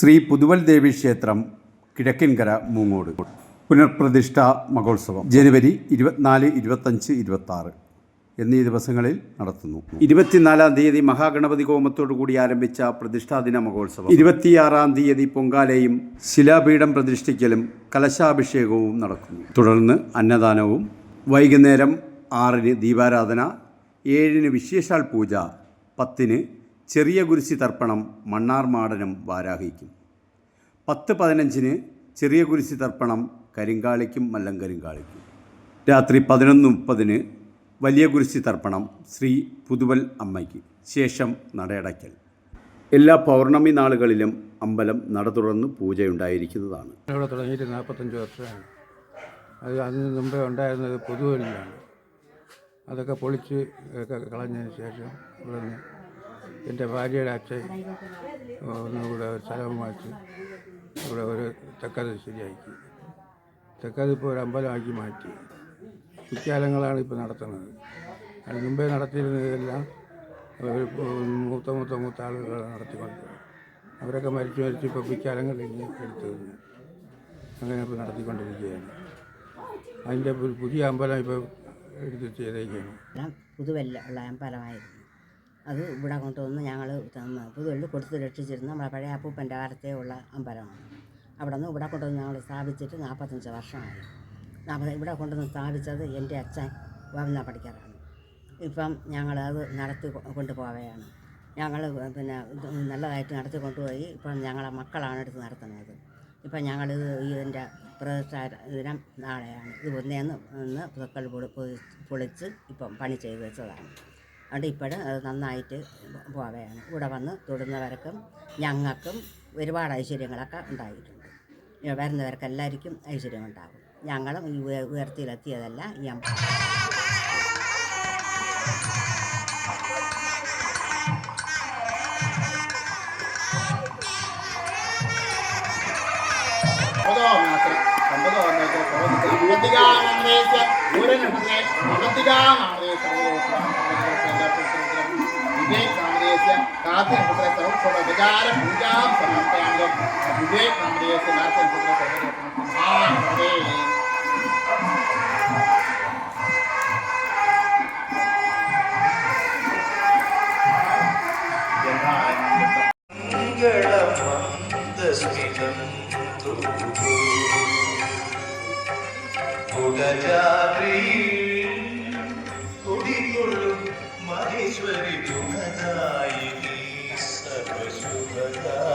ശ്രീ പുതുവൽ ദേവി ക്ഷേത്രം കിഴക്കിൻകര മൂങ്ങോട് പുനഃപ്രതിഷ്ഠാ മഹോത്സവം ജനുവരി 24, 25, 26 എന്നീ ദിവസങ്ങളിൽ നടത്തുന്നു. 24-ാം തീയതി മഹാഗണപതി ഹോമത്തോടുകൂടി ആരംഭിച്ച പ്രതിഷ്ഠാദിന മഹോത്സവം 26-ാം തീയതി പൊങ്കാലയും ശിലാപീഠം പ്രതിഷ്ഠിക്കലും കലശാഭിഷേകവും നടക്കുന്നു. തുടർന്ന് അന്നദാനവും, വൈകുന്നേരം 6-ന് ദീപാരാധന, 7-ന് വിശേഷാൽ പൂജ, 10-ന് ചെറിയ കുരിശി തർപ്പണം മണ്ണാർമാടനും വാരാഹിക്കും, 10-15-ന് ചെറിയ കുരിശി തർപ്പണം കരിങ്കാളിക്കും മല്ലങ്കരിങ്കാളിക്കും, രാത്രി 11:30-ന് വലിയ കുരിശി തർപ്പണം ശ്രീ പുതുവൽ അമ്മയ്ക്ക്, ശേഷം നടയടയ്ക്കൽ. എല്ലാ പൗർണമി നാളുകളിലും അമ്പലം നട തുറന്ന് പൂജയുണ്ടായിരിക്കുന്നതാണ്. ഇവിടെ തുടങ്ങിയിട്ട് 45 വർഷമാണ്. അത് അതിന് മുമ്പേ ഉണ്ടായിരുന്നത് പുതുവലിലാണ്. അതൊക്കെ പൊളിച്ച് കളഞ്ഞതിന് ശേഷം ഇവിടെ നിന്ന് എൻ്റെ ഭാര്യയുടെ അച്ഛൻ ഒന്നുകൂടെ ഒരു സ്ഥലം വാങ്ങിച്ച് ഇവിടെ ഒരു തെക്കത് ശരിയാക്കി. തെക്കത് ഇപ്പോൾ ഒരു അമ്പലമാക്കി മാറ്റി. കുറ്റാലങ്ങളാണ് ഇപ്പോൾ നടത്തുന്നത്. അതിന് മുമ്പേ നടത്തിയിരുന്നതെല്ലാം ഒരു മൂത്ത ആളുകൾ നടത്തിക്കൊണ്ടിരുന്നത്. അവരൊക്കെ മരിച്ച് ഇപ്പോൾ കുറ്റാലങ്ങൾ ഇനി എടുത്തു അങ്ങനെ ഇപ്പോൾ നടത്തിക്കൊണ്ടിരിക്കുകയാണ്. അതിൻ്റെ പുതിയ അമ്പലം ഇപ്പോൾ എടുത്ത് ചെയ്തേക്കാണ്. പുതുവല്ല ഉള്ള അമ്പലമായിരുന്നു. അത് ഇവിടെ കൊണ്ടുവന്ന് ഞങ്ങൾ പുതുവല്ല് കൊടുത്ത് രക്ഷിച്ചിരുന്ന നമ്മളെ പഴയ അപ്പൂപ്പൻ്റെ കാലത്തേ ഉള്ള അമ്പലമാണ്. അവിടെ നിന്ന് ഇവിടെ കൊണ്ടുവന്ന് ഞങ്ങൾ സ്ഥാപിച്ചിട്ട് 45 വർഷമായി. ഇവിടെ കൊണ്ടുവന്ന് സ്ഥാപിച്ചത് എൻ്റെ അച്ഛൻ വന്ന പണിക്കാരാണ്. ഇപ്പം ഞങ്ങളത് നടത്തി കൊണ്ടുപോവുകയാണ്. ഞങ്ങൾ പിന്നെ നല്ലതായിട്ട് നടത്തി കൊണ്ടുപോയി. ഇപ്പം ഞങ്ങളെ മക്കളാണ് എടുത്ത് നടത്തുന്നത്. ഇപ്പം ഞങ്ങളിത് ഇതിൻ്റെ പ്രതിഷ്ഠാ ദിനം നാളെയാണ്. ഇത് ഒന്നേന്ന് പുതുക്കൽ പൊളിച്ച് ഇപ്പം പണി ചെയ്ത് വെച്ചതാണ്. അതുകൊണ്ട് ഇപ്പോഴും അത് നന്നായിട്ട് പോവുകയാണ്. ഇവിടെ വന്ന് തൊടുന്നവർക്കും ഞങ്ങൾക്കും ഒരുപാട് ഐശ്വര്യങ്ങളൊക്കെ ഉണ്ടായിട്ടുണ്ട്. വരുന്നവർക്ക് എല്ലാവർക്കും ഐശ്വര്യം ഉണ്ടാകും. ഞങ്ങളും ഈ ഉയർത്തിയിലെത്തിയതല്ല ഈ അമ്പലം. മഹേശ്വരി ഗുണദായിനി സർവശുഭദായിനി.